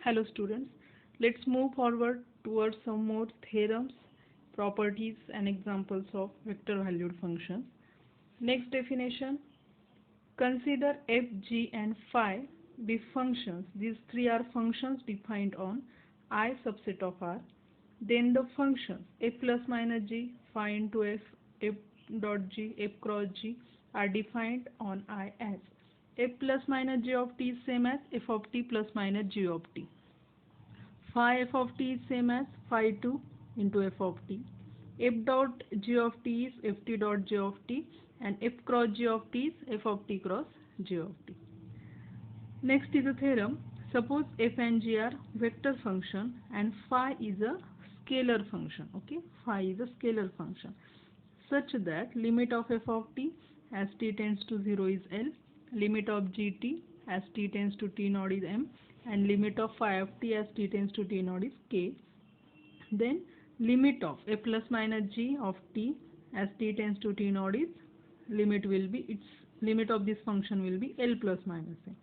Hello students, let's move forward towards some more theorems, properties and examples of vector valued functions. Next definition, consider f, g and phi be functions. These three are functions defined on I subset of R. Then the functions f plus minus g, phi into f dot g, f cross g are defined on I as f plus minus g of t is same as f of t plus minus g of t. Phi f of t is same as phi 2 into f of t. F dot g of t is ft dot g of t and f cross g of t is f of t cross g of t. Next is a theorem. Suppose f and g are vector function and phi is a scalar function. Okay, phi is a scalar function such that limit of f of t as t tends to 0 is L, limit of gt as t tends to t naught is m, and limit of phi of t as t tends to t naught is k. Then limit of f plus minus g of t as t tends to t naught is limit of this function will be L plus minus m.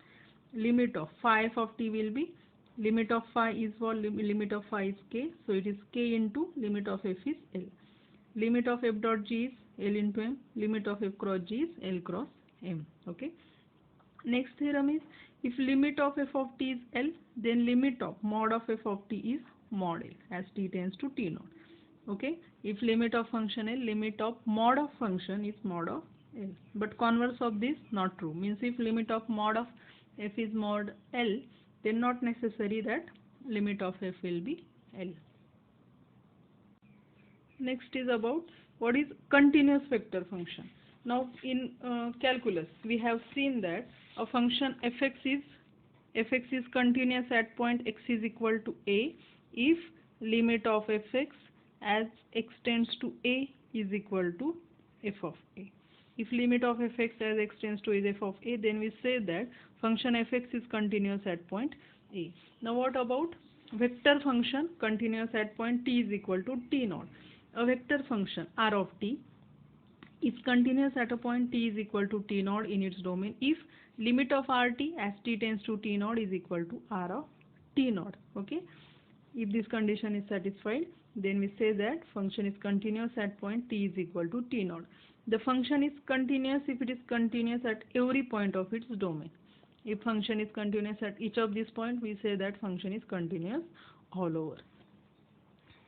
Limit of phi f of t will be limit of phi is for limit of phi is k, so it is k into limit of f is L. Limit of f dot g is L into m, limit of f cross g is L cross m. Okay. Next theorem is if limit of f of t is L, then limit of mod of f of t is mod L as t tends to t naught. Okay. If limit of function L, limit of mod of function is mod of L. But converse of this not true. Means if limit of mod of f is mod L, then not necessary that limit of f will be L. Next is about what is continuous vector function. Now in calculus we have seen that a function fx is continuous at point x is equal to a if limit of fx as x tends to a is equal to f of a. If limit of fx as x tends to is f of a, then we say that function fx is continuous at point a. Now what about vector function continuous at point t is equal to t naught? A vector function r of t is continuous at a point t is equal to t naught in its domain if limit of rt as t tends to t naught is equal to r of t naught. Okay. If this condition is satisfied, then we say that function is continuous at point t is equal to t naught. The function is continuous if it is continuous at every point of its domain. If function is continuous at each of these points, we say that function is continuous all over.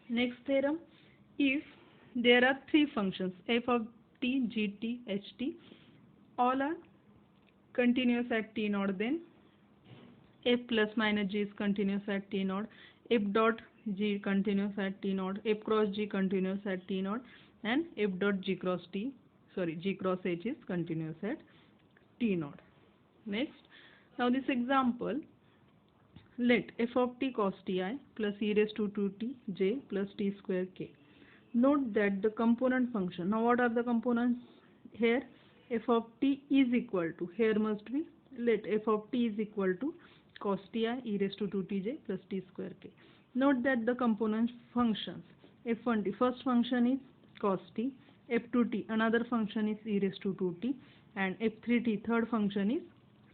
Next theorem, if there are three functions f of t, gt, ht, all are continuous at t naught, then f plus minus g is continuous at t naught, f dot g continuous at t naught, f cross g continuous at t naught, and f dot g cross h is continuous at t naught. Next, now this example, let f of t cos ti plus e raised to 2t j plus t square k. Note that the component function, now what are the components here? F of t is equal to, here must be, let f of t is equal to cos ti e raised to 2tj plus t square k. Note that the component functions, f1t first function is cos t, f2t another function is e raised to 2t, and f3t third function is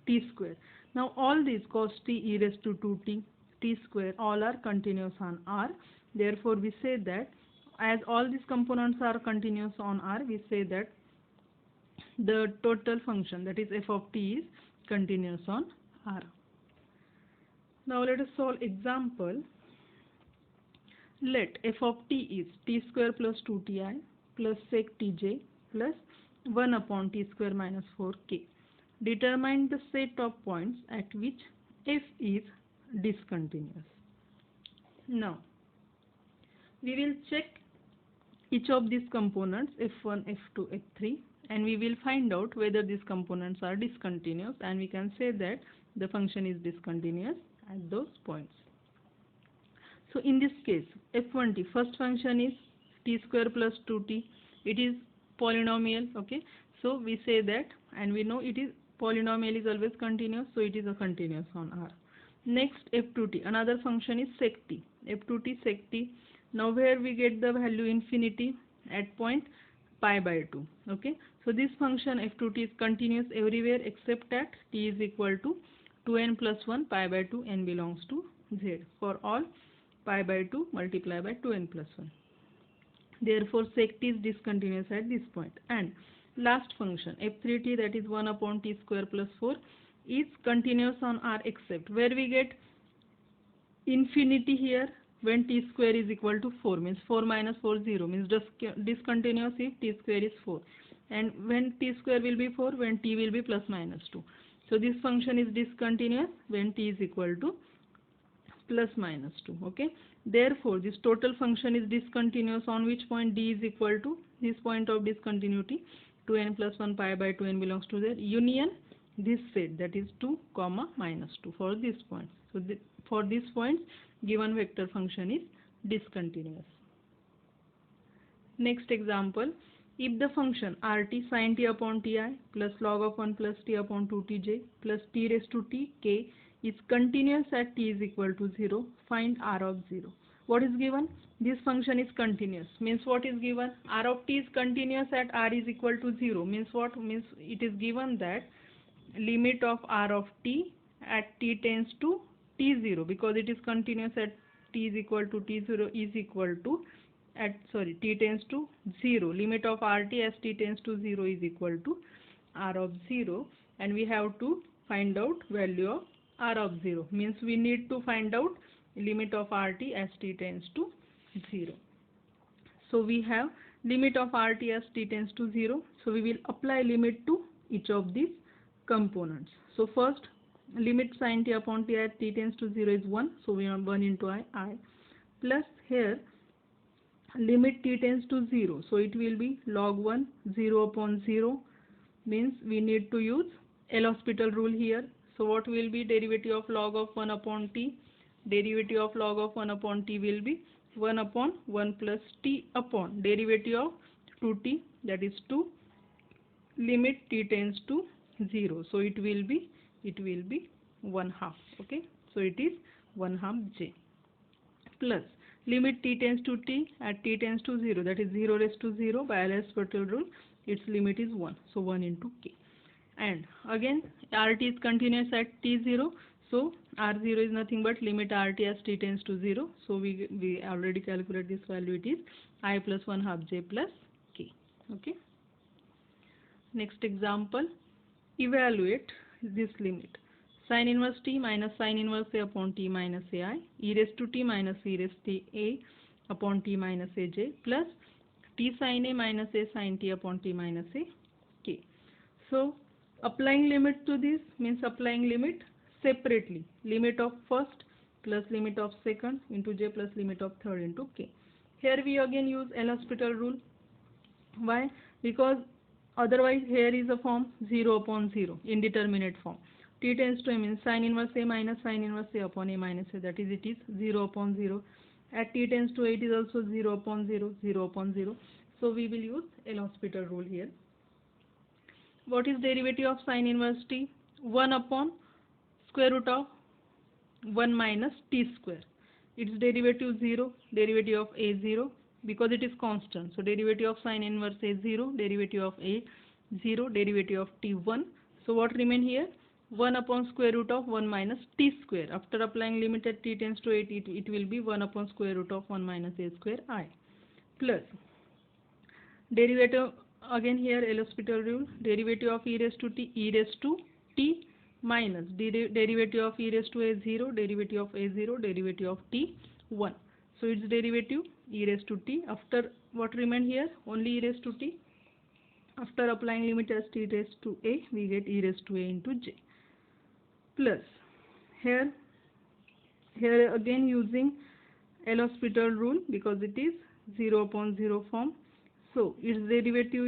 t square. Now all these cos t e raised to 2t, t square all are continuous on R. Therefore we say that as all these components are continuous on R, we say that the total function, that is f of t, is continuous on R. Now let us solve example. Let f of t is t square plus 2ti plus sec tj plus 1 upon t square minus 4k. Determine the set of points at which f is discontinuous. Now we will check each of these components f1, f2, f3, and we will find out whether these components are discontinuous, and we can say that the function is discontinuous at those points. So in this case, f1t first function is t square plus 2t. It is polynomial. Okay, so we say that, and we know it is polynomial is always continuous, so it is a continuous on R. Next, f2t another function is sec t, f2t sec t. Now where we get the value infinity at point pi by 2. Okay, so this function f2t is continuous everywhere except at t is equal to 2n plus 1 pi by 2 n belongs to z for all pi by 2 multiply by 2n plus 1. Therefore, sec t is discontinuous at this point. And last function f3t, that is 1 upon t square plus 4, is continuous on R except where we get infinity here when t square is equal to 4, means 4 minus 4 0, means discontinuous if t square is 4, and when t square will be 4 when t will be plus minus 2. So this function is discontinuous when t is equal to plus minus 2. Okay, therefore this total function is discontinuous on which point d is equal to this point of discontinuity, 2n plus 1 pi by 2n belongs to the union this set, that is 2 comma minus 2 for this point. So for this point given vector function is discontinuous. Next example, if the function rt sin t upon ti plus log of 1 plus t upon 2tj plus t raised to t k is continuous at t is equal to 0, find r of 0. What is given? This function is continuous, means what is given? R of t is continuous at r is equal to 0, means what? Means it is given that limit of r of t at t tends to t0, because it is continuous at t is equal to t0 is equal to t tends to 0, limit of rt as t tends to 0 is equal to r of 0, and we have to find out value of r of 0, means we need to find out limit of rt as t tends to 0. So we have limit of rt as t tends to 0, so we will apply limit to each of these components. So first, limit sin t upon t at t tends to 0 is 1, so we have 1 into I plus here limit t tends to 0, so it will be log 1 0 upon 0, means we need to use L'Hospital rule here. So what will be derivative of log of 1 upon t? Derivative of log of 1 upon t will be 1 upon 1 plus t upon derivative of 2t, that is 2, limit t tends to 0, so it will be 1/2. Okay, so it is 1/2 j plus limit t tends to t at t tends to 0, that is 0 raised to 0 by L'Hospital rule, its limit is 1, so 1 into k. And again rt is continuous at t0, so r0 is nothing but limit rt as t tends to 0, so we already calculate this value, it is I plus 1/2 j plus k. Okay, next example, evaluate this limit sin inverse t minus sin inverse a upon t minus ai e raised to t minus e raised to a upon t minus aj plus t sin a minus a sin t upon t minus a k. So applying limit to this means applying limit separately, limit of first plus limit of second into j plus limit of third into k. Here we again use L'Hospital rule. Why? Because otherwise here is a form 0 upon 0, indeterminate form. T tends to a means sin inverse a minus sin inverse a upon a minus a, that is it is 0 upon 0. At t tends to a, it is also 0 upon 0, 0 upon 0. So we will use L'Hospital rule here. What is derivative of sin inverse t? 1 upon square root of 1 minus t square. Its derivative 0, derivative of a 0, because it is constant. So derivative of sin inverse a 0, derivative of a 0, derivative of t 1. So what remain here? 1 upon square root of 1 minus t square. After applying limit at t tends to 8, it will be 1 upon square root of 1 minus a square I plus derivative again here L'Hospital rule, derivative of e raised to t minus derivative of e raised to a 0, derivative of a 0, derivative of t 1. So its derivative e raised to t. After what remain here? Only e raised to t. After applying limit as t raised to a, we get e raised to a into j plus here again using L'Hospital rule, because it is 0 upon 0 form. So its derivative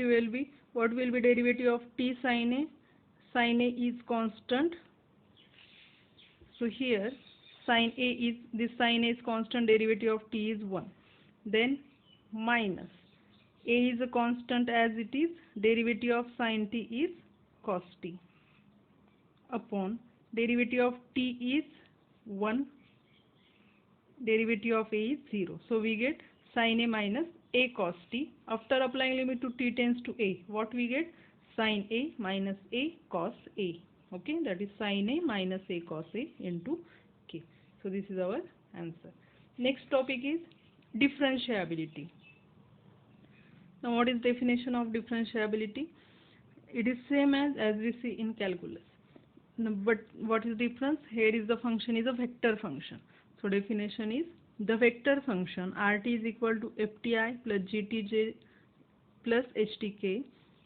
will be, what will be derivative of t sin a? Sin a is constant. So here sin a is, this sin a is constant, derivative of t is 1. Then minus a is a constant as it is, derivative of sin t is cos t upon derivative of t is 1, derivative of a is 0. So we get sin a minus a cos t. After applying limit to t tends to a, what we get? Sin a minus a cos a. Okay, that is sin A minus A cos A into k. So this is our answer. Next topic is differentiability. Now what is definition of differentiability? It is same as we see in calculus. But what is difference? Here is the function is a vector function. So definition is the vector function rt is equal to fti plus gtj plus htk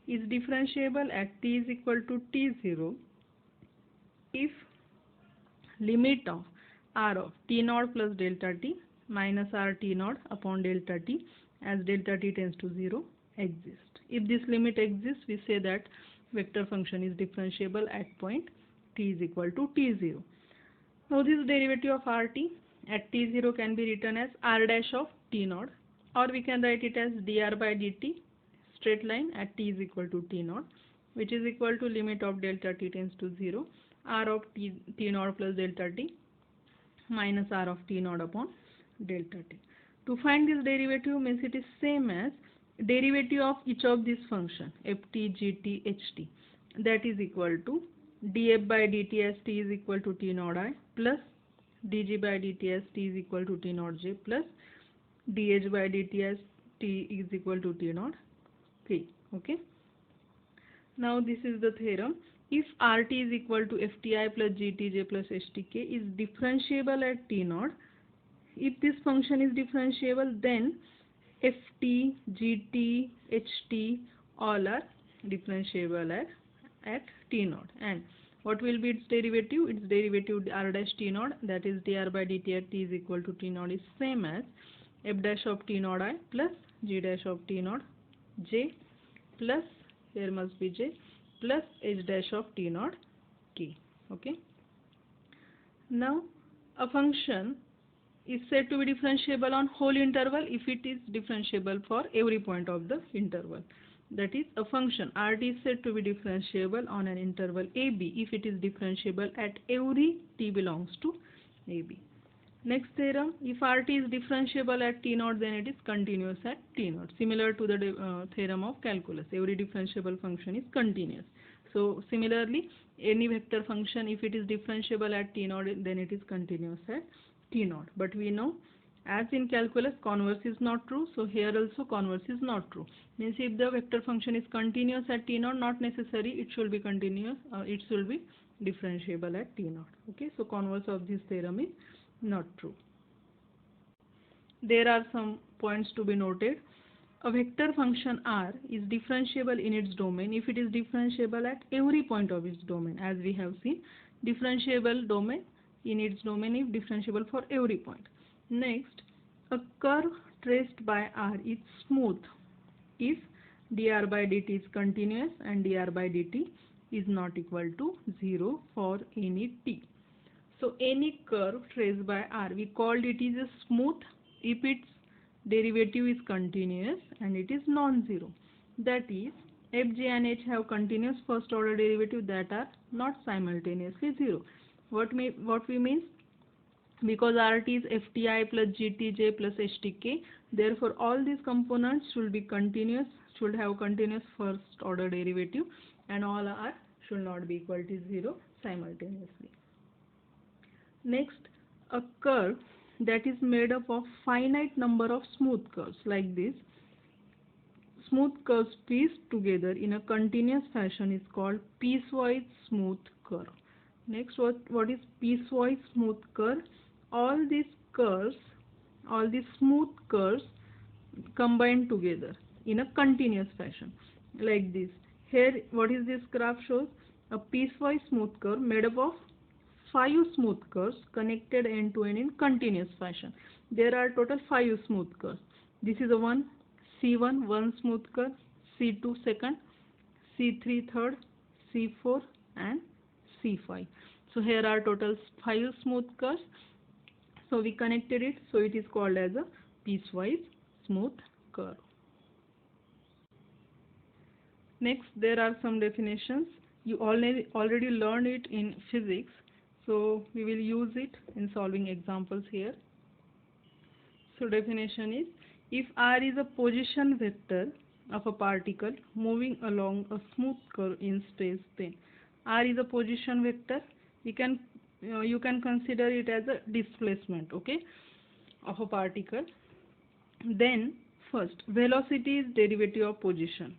is differentiable at t is equal to t0 if limit of r of t naught plus delta t minus r t naught upon delta t as delta t tends to 0 exists. If this limit exists, we say that vector function is differentiable at point t is equal to t0. Now this derivative of rt at t0 can be written as r dash of t naught, or we can write it as dr by dt straight line at t is equal to t naught, which is equal to limit of delta t tends to 0 r of t naught plus delta t minus r of t naught upon delta t. To find this derivative means it is same as derivative of each of these function ft, gt, ht, that is equal to df by dt as t is equal to t naught I plus dg by dt as t is equal to t naught j plus dh by dt as t is equal to t naught k. Okay. Now this is the theorem. If rt is equal to fti plus gtj plus htk is differentiable at t naught, if this function is differentiable, then ft, gt, ht all are differentiable at t naught. And what will be its derivative? Its derivative r dash t naught, that is dr by dt at t is equal to t naught, is same as f dash of t naught I plus g dash of t naught j plus, here must be j, plus h dash of t naught k. Okay. Now a function is said to be differentiable on whole interval if it is differentiable for every point of the interval. That is, a function rt is said to be differentiable on an interval ab if it is differentiable at every t belongs to ab. Next theorem, if rt is differentiable at t naught, then it is continuous at t naught. Similar to the theorem of calculus, every differentiable function is continuous. So similarly, any vector function, if it is differentiable at t naught, then it is continuous at t naught. But we know, as in calculus, converse is not true. So here also converse is not true. Means if the vector function is continuous at t naught, not necessary it should be continuous. It should be differentiable at t naught. Okay. So converse of this theorem is not true. There are some points to be noted. A vector function r is differentiable in its domain if it is differentiable at every point of its domain, as we have seen. Differentiable domain in its domain is differentiable for every point. Next, a curve traced by r is smooth if dr by dt is continuous and dr by dt is not equal to 0 for any t. So any curve traced by r, we called it is a smooth if its derivative is continuous and it is non-zero. That is, f, j and h have continuous first order derivative that are not simultaneously 0. What we mean? Because rt is fti plus gtj plus htk, therefore all these components should be continuous, should have continuous first order derivative, and all are should not be equal to 0 simultaneously. Next, a curve that is made up of finite number of smooth curves like this. Smooth curves pieced together in a continuous fashion is called piecewise smooth curve. Next, what is piecewise smooth curve? All these smooth curves combined together in a continuous fashion like this. Here, what is this graph shows? A piecewise smooth curve made up of 5 smooth curves connected end to end in continuous fashion. There are total 5 smooth curves. This is a one C1 one smooth curve, C2 second, C3 third, C4 and C5. So here are total 5 smooth curves. So we connected it, so it is called as a piecewise smooth curve. Next, there are some definitions. You already learned it in physics, so we will use it in solving examples here. So definition is, if r is a position vector of a particle moving along a smooth curve in space, then r is a position vector. You can consider it as a displacement, okay, of a particle. Then first, velocity is derivative of position,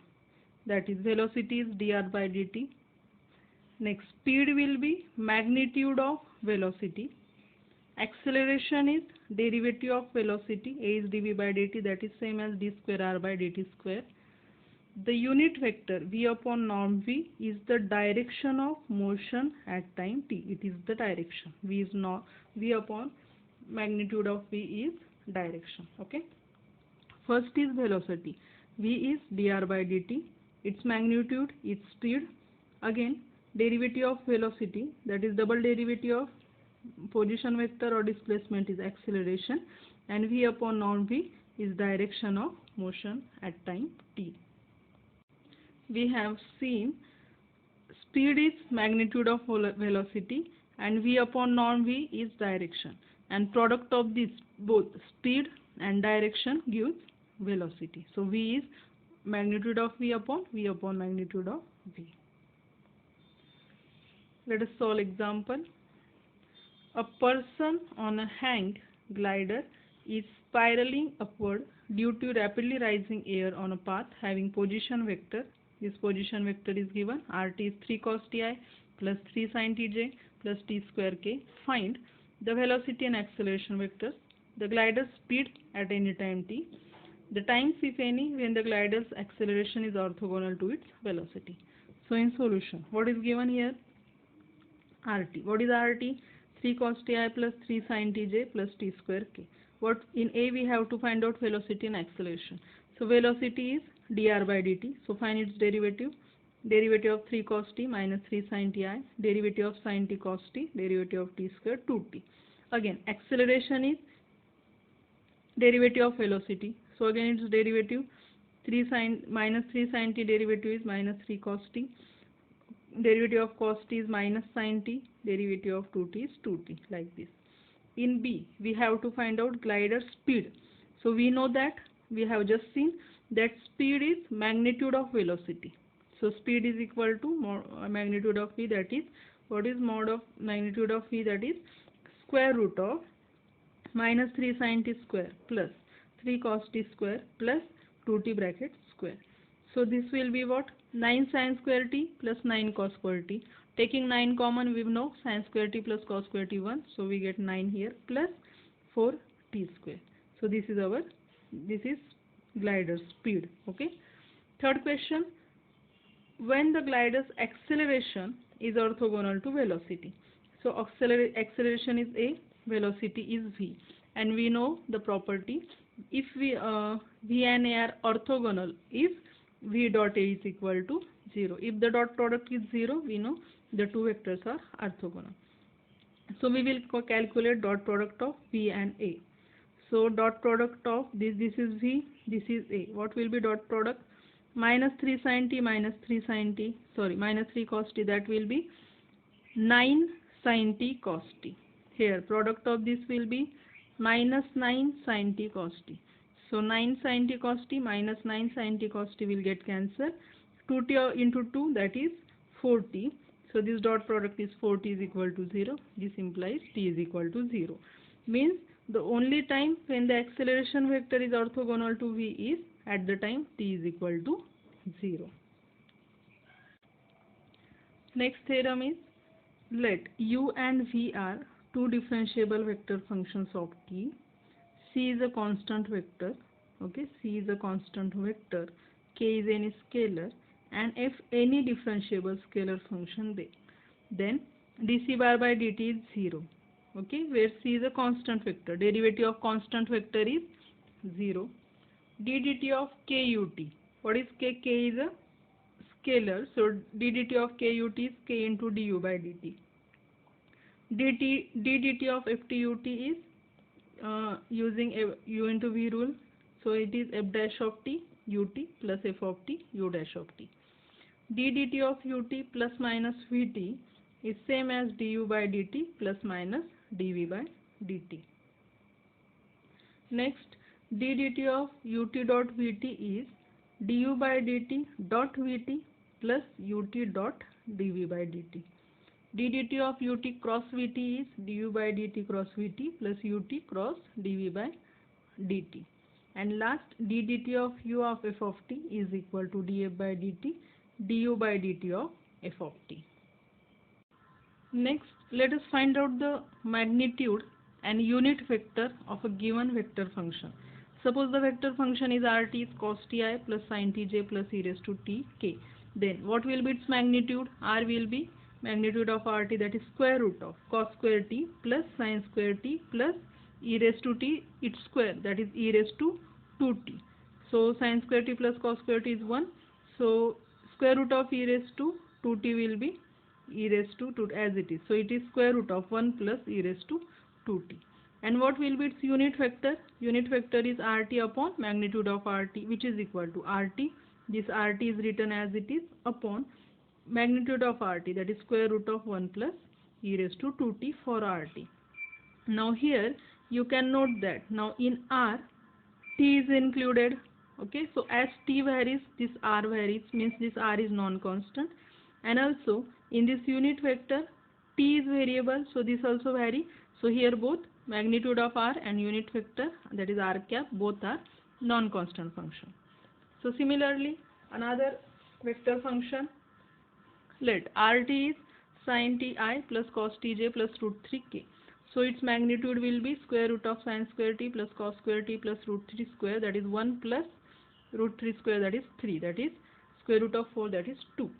that is velocity is dr by dt. Next, speed will be magnitude of velocity. Acceleration is derivative of velocity, a is dv by dt, that is same as d square r by dt square. The unit vector v upon norm v is the direction of motion at time t. It is the direction. V is not v upon magnitude of v is direction. Okay. First is velocity. V is dr by dt. Its magnitude, its speed. Again, derivative of velocity, that is double derivative of position vector or displacement is acceleration, and v upon norm v is direction of motion at time t. We have seen speed is magnitude of velocity and v upon norm v is direction, and product of this both speed and direction gives velocity. So v is magnitude of v upon magnitude of v. Let us solve example. A person on a hang glider is spiraling upward due to rapidly rising air on a path having position vector. This position vector is given. Rt is 3 cos ti plus 3 sin tj plus t square k. Find the velocity and acceleration vectors, the glider's speed at any time t, the times if any when the glider's acceleration is orthogonal to its velocity. So in solution, what is given here? Rt. What is Rt? 3 cos ti plus 3 sin tj plus t square k. What in A we have to find out velocity and acceleration. So velocity is dr by dt. So find its derivative. Derivative of 3 cos t minus 3 sin ti. Derivative of sin t cos t. Derivative of t square 2t. Again, acceleration is derivative of velocity. So again its derivative 3 sin minus 3 sin t derivative is minus 3 cos t. Derivative of cos t is minus sin t. Derivative of 2t is 2t, like this. In B, we have to find out glider speed. So we know that, we have just seen that speed is magnitude of velocity. So speed is equal to magnitude of v, that is, what is mod of magnitude of v, that is square root of minus 3 sin t square plus 3 cos t square plus 2t bracket square. So this will be what? 9 sin square t plus 9 cos square t. Taking 9 common, we know sin square t plus cos square t 1. So we get 9 here plus 4 t square. So this is glider speed. Okay. Third question. When the glider's acceleration is orthogonal to velocity. So acceleration is a, velocity is v. And we know the property. If v and a are orthogonal, if v dot a is equal to 0. If the dot product is 0, we know the two vectors are orthogonal. So we will calculate dot product of v and a. So dot product of this is v, this is a. What will be dot product? Minus 3 sin t minus 3 sin t, sorry, minus 3 cos t, that will be 9 sin t cos t. Here product of this will be minus 9 sin t cos t. So 9 sin t cos t minus 9 sin t cos t will get cancelled. 2t into 2, that is 4t. So this dot product is 4t is equal to 0. This implies t is equal to 0. Means the only time when the acceleration vector is orthogonal to v is at the time t is equal to 0. Next theorem is, let u and v are two differentiable vector functions of t. C is a constant vector. Okay, C is a constant vector. K is any scalar, and f any differentiable scalar function then dc bar by dt is 0. Okay, where C is a constant vector. Derivative of constant vector is 0. d dt of k ut. What is k? K is a scalar. So d dt of k ut is k into du by dt. d dt of ft ut is using u into v rule. So it is f dash of t ut plus f of t u dash of t. d dt of ut plus minus vt is same as du by dt plus minus dv by dt. Next, d dt of ut dot vt is du by dt dot vt plus ut dot dv by dt. ddt of ut cross vt is du by dt cross vt plus ut cross dv by dt. And last, ddt of u of f of t is equal to df by dt du by dt of f of t. Next, let us find out the magnitude and unit vector of a given vector function. Suppose the vector function is rt is cos ti plus sin tj plus e raised to t k. Then what will be its magnitude? R will be magnitude of rt, that is square root of cos square t plus sin square t plus e raised to t its square, that is e raised to 2t. So sin square t plus cos square t is 1. So square root of e raised to 2t will be e raised to 2 as it is. So it is square root of 1 plus e raised to 2t. And what will be its unit vector? Unit vector is rt upon magnitude of rt, which is equal to rt. This rt is written as it is upon magnitude of rt, that is square root of 1 plus e raised to 2t for rt. Now here you can note that now in r t is included. Okay, so as t varies, this r varies, means this r is non-constant. And also in this unit vector t is variable, so this also vary. So here both magnitude of r and unit vector, that is r cap, both are non-constant function. So similarly another vector function, let rt is sin ti plus cos tj plus root 3k. So its magnitude will be square root of sin square t plus cos square t plus root 3 square, that is 1 plus root 3 square, that is 3, that is square root of 4, that is 2.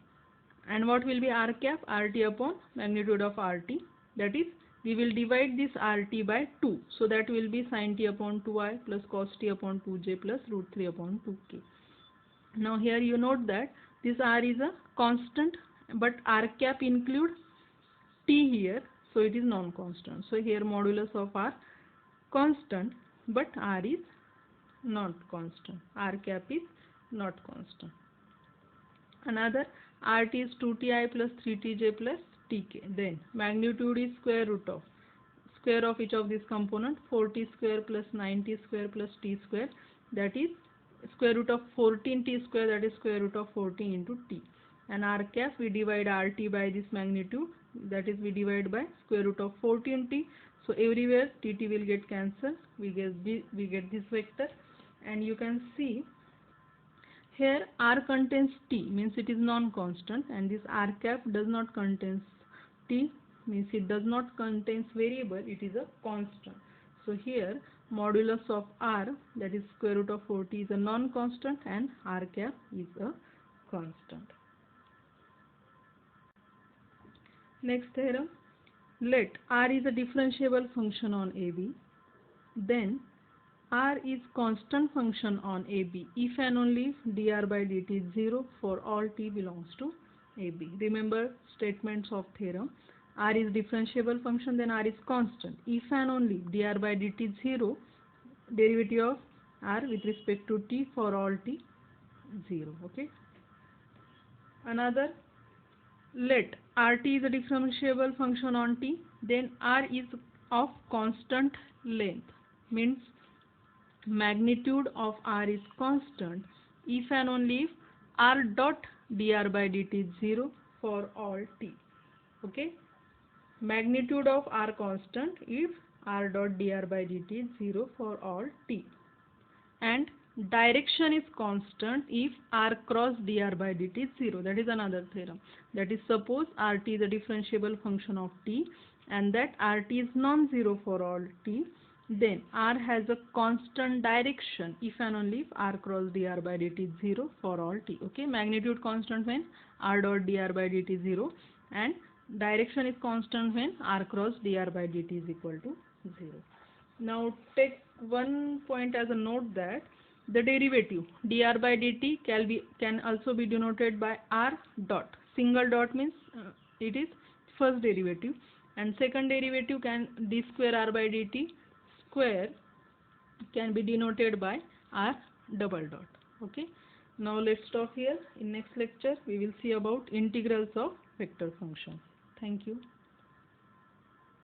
And what will be r cap? Rt upon magnitude of rt, that is we will divide this rt by 2. So that will be sin t upon 2i plus cos t upon 2j plus root 3 upon 2k. Now here you note that this r is a constant, but r cap include t here, so it is non-constant. So here modulus of r constant, but r is not constant. R cap is not constant. Another, rt is 2ti plus 3tj plus tk. Then magnitude is square root of square of each of these component, 4t square plus 9t square plus t square, that is square root of 14t square, that is square root of 14 into t. And r cap, we divide rt by this magnitude, that is we divide by square root of 14t. So everywhere tt will get cancelled, we get this vector. And you can see here r contains t, means it is non-constant, and this r cap does not contains t, means it does not contains variable, it is a constant. So here modulus of r, that is square root of 40, is a non-constant and r cap is a constant. Next theorem, let r is a differentiable function on AB, then r is constant function on AB if and only if dr by dt is 0 for all t belongs to AB. Remember statements of theorem, r is differentiable function, then r is constant if and only if dr by dt is 0, derivative of r with respect to t for all t 0. Okay. Another, let rt is a differentiable function on t, then r is of constant length, means magnitude of r is constant if and only if r dot dr by dt is 0 for all t. Okay, magnitude of r constant if r dot dr by dt is 0 for all t, and direction is constant if r cross dr by dt is 0. That is another theorem. That is, suppose rt is a differentiable function of t and that rt is non-zero for all t, then r has a constant direction if and only if r cross dr by dt is 0 for all t. Okay, magnitude constant when r dot dr by dt is 0, and direction is constant when r cross dr by dt is equal to 0. Now take one point as a note, that the derivative dr by dt can also be denoted by r dot. Single dot means it is first derivative, and second derivative can d square r by dt square can be denoted by r double dot. Okay, now let's stop here. In next lecture we will see about integrals of vector functions. Thank you.